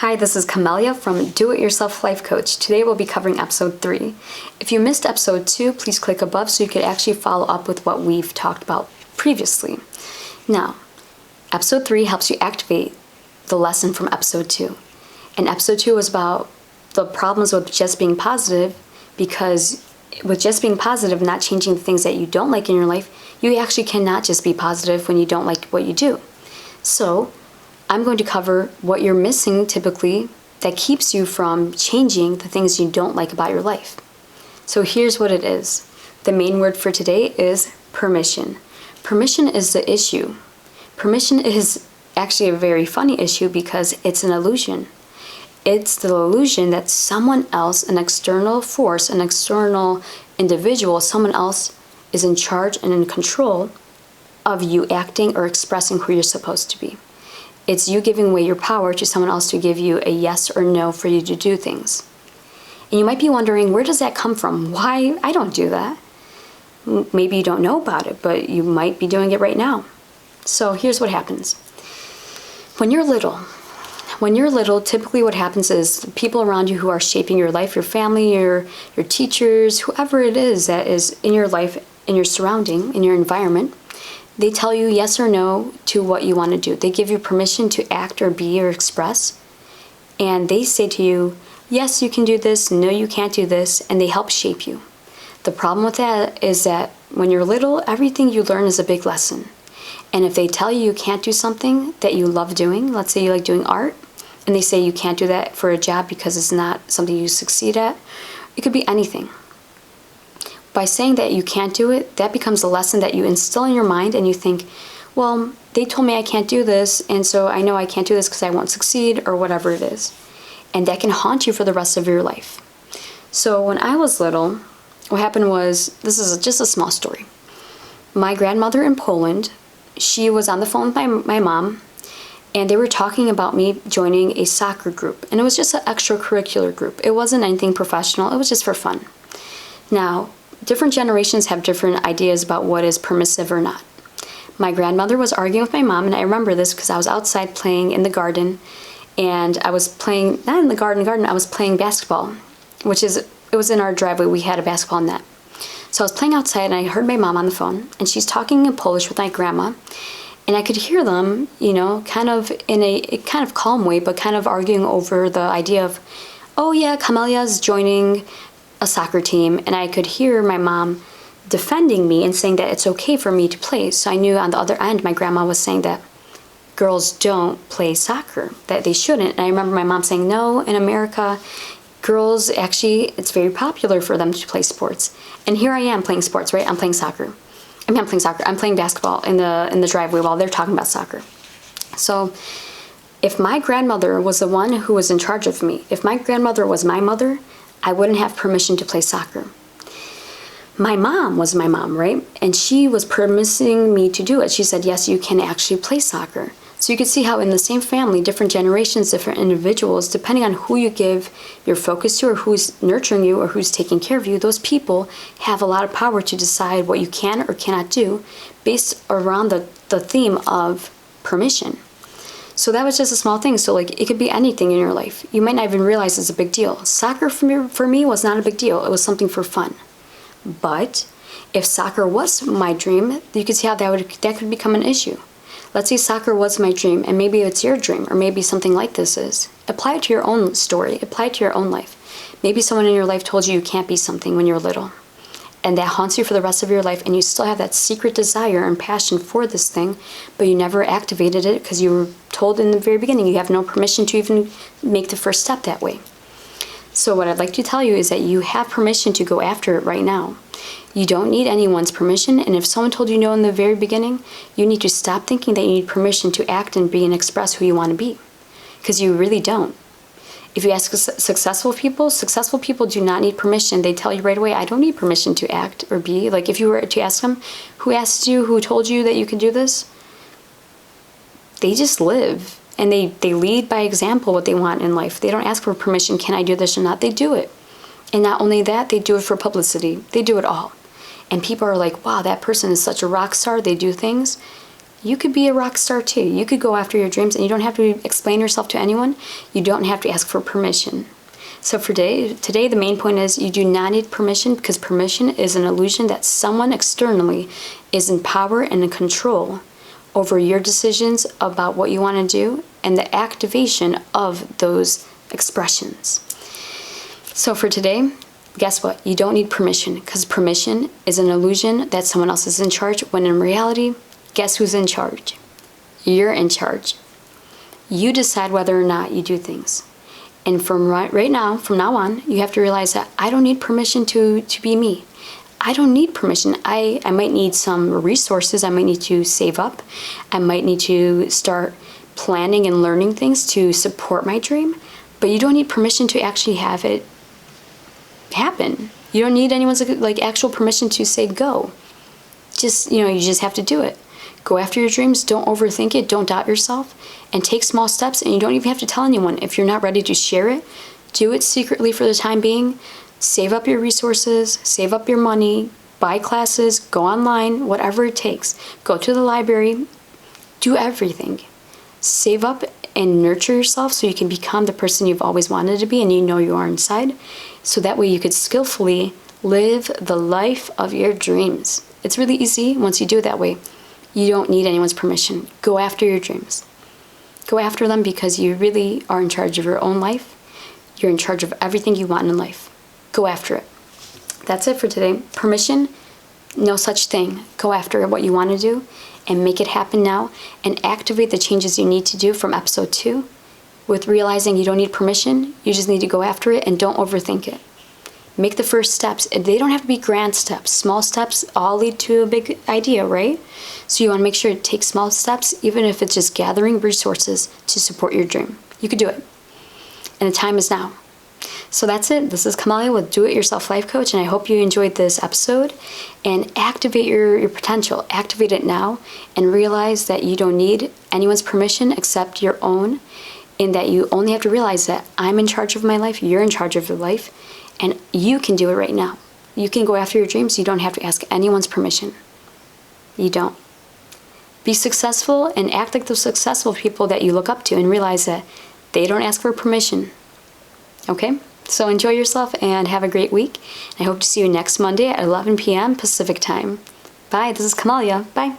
Hi, this is Kamelia from Do-It-Yourself Life Coach. Today we'll be covering episode 3. If you missed episode 2, please click above so you could actually follow up with what we've talked about previously. Now, episode 3 helps you activate the lesson from episode 2. And episode 2 was about the problems with just being positive, because with just being positive and not changing the things that you don't like in your life, you actually cannot just be positive when you don't like what you do. So, I'm going to cover what you're missing typically that keeps you from changing the things you don't like about your life. So here's what it is. The main word for today is permission. Permission is the issue. Permission is actually a very funny issue because it's an illusion. It's the illusion that someone else, an external force, an external individual, someone else is in charge and in control of you acting or expressing who you're supposed to be. It's you giving away your power to someone else to give you a yes or no for you to do things. And you might be wondering, where does that come from? Why? I don't do that. Maybe you don't know about it, but you might be doing it right now. So here's what happens. When you're little, typically what happens is the people around you who are shaping your life, your family, your teachers, whoever it is that is in your life, in your surrounding, in your environment, they tell you yes or no to what you want to do. They give you permission to act or be or express. And they say to you, yes, you can do this, no, you can't do this, and they help shape you. The problem with that is that when you're little, everything you learn is a big lesson. And if they tell you you can't do something that you love doing, let's say you like doing art, and they say you can't do that for a job because it's not something you succeed at, it could be anything. By saying that you can't do it, that becomes a lesson that you instill in your mind, and you think, well, they told me I can't do this, and so I know I can't do this because I won't succeed, or whatever it is. And that can haunt you for the rest of your life. So when I was little, what happened was, this is just a small story. My grandmother in Poland, she was on the phone with my mom, and they were talking about me joining a soccer group. And it was just an extracurricular group. It wasn't anything professional. It was just for fun. Now, different generations have different ideas about what is permissive or not. My grandmother was arguing with my mom, and I remember this because I was outside playing in the garden, and I was playing, not in the garden, I was playing basketball, it was in our driveway. We had a basketball net. So I was playing outside, and I heard my mom on the phone, and she's talking in Polish with my grandma, and I could hear them, kind of in a kind of calm way, but kind of arguing over the idea of, oh yeah, Kamelia's joining a soccer team, and I could hear my mom defending me and saying that it's okay for me to play. So I knew on the other end, my grandma was saying that girls don't play soccer, that they shouldn't. And I remember my mom saying, no, in America, girls actually, it's very popular for them to play sports. And here I am playing sports, right? I'm playing soccer. I'm playing basketball in the driveway while they're talking about soccer. So if my grandmother was the one who was in charge of me, if my grandmother was my mother, I wouldn't have permission to play soccer. My mom was my mom, right? And she was permitting me to do it. She said, yes, you can actually play soccer. So you can see how in the same family, different generations, different individuals, depending on who you give your focus to or who's nurturing you or who's taking care of you, those people have a lot of power to decide what you can or cannot do based around the theme of permission. So that was just a small thing. So it could be anything in your life. You might not even realize it's a big deal. Soccer for me was not a big deal. It was something for fun. But if soccer was my dream, you could see how that could become an issue. Let's say soccer was my dream, and maybe it's your dream, or maybe something like this is. Apply it to your own story. Apply it to your own life. Maybe someone in your life told you can't be something when you're little, and that haunts you for the rest of your life, and you still have that secret desire and passion for this thing, but you never activated it because you were told in the very beginning you have no permission to even make the first step that way. So what I'd like to tell you is that you have permission to go after it right now. You don't need anyone's permission, and if someone told you no in the very beginning, you need to stop thinking that you need permission to act and be and express who you want to be, because you really don't. If you ask successful people do not need permission. They tell you right away, I don't need permission to act or be. Like if you were to ask them, who asked you, who told you that you could do this? They just live, and they lead by example what they want in life. They don't ask for permission, can I do this or not? They do it. And not only that, they do it for publicity. They do it all. And people are like, wow, that person is such a rock star. They do things. You could be a rock star too. You could go after your dreams and you don't have to explain yourself to anyone. You don't have to ask for permission. So for today, the main point is you do not need permission, because permission is an illusion that someone externally is in power and in control over your decisions about what you want to do and the activation of those expressions. So for today, guess what? You don't need permission, because permission is an illusion that someone else is in charge, when in reality, guess who's in charge? You're in charge. You decide whether or not you do things. And from now on, you have to realize that I don't need permission to be me. I don't need permission. I might need some resources. I might need to save up. I might need to start planning and learning things to support my dream. But you don't need permission to actually have it happen. You don't need anyone's actual permission to say go. You just have to do it. Go after your dreams. Don't overthink it. Don't doubt yourself. And take small steps. And you don't even have to tell anyone. If you're not ready to share it, do it secretly for the time being. Save up your resources. Save up your money. Buy classes. Go online. Whatever it takes. Go to the library. Do everything. Save up and nurture yourself so you can become the person you've always wanted to be and you know you are inside. So that way you could skillfully live the life of your dreams. It's really easy once you do it that way. You don't need anyone's permission. Go after your dreams. Go after them, because you really are in charge of your own life. You're in charge of everything you want in life. Go after it. That's it for today. Permission, no such thing. Go after what you want to do and make it happen now, and activate the changes you need to do from episode 2 with realizing you don't need permission. You just need to go after it and don't overthink it. Make the first steps. They don't have to be grand steps. Small steps all lead to a big idea, right? So you want to make sure to take small steps, even if it's just gathering resources to support your dream. You could do it. And the time is now. So that's it. This is Kamelia with Do-It-Yourself Life Coach, and I hope you enjoyed this episode. And activate your potential. Activate it now, and realize that you don't need anyone's permission except your own, and that you only have to realize that I'm in charge of my life, you're in charge of your life, and you can do it right now. You can go after your dreams. You don't have to ask anyone's permission. You don't. Be successful and act like those successful people that you look up to, and realize that they don't ask for permission. Okay? So enjoy yourself and have a great week. I hope to see you next Monday at 11 p.m. Pacific time. Bye. This is Kamelia. Bye.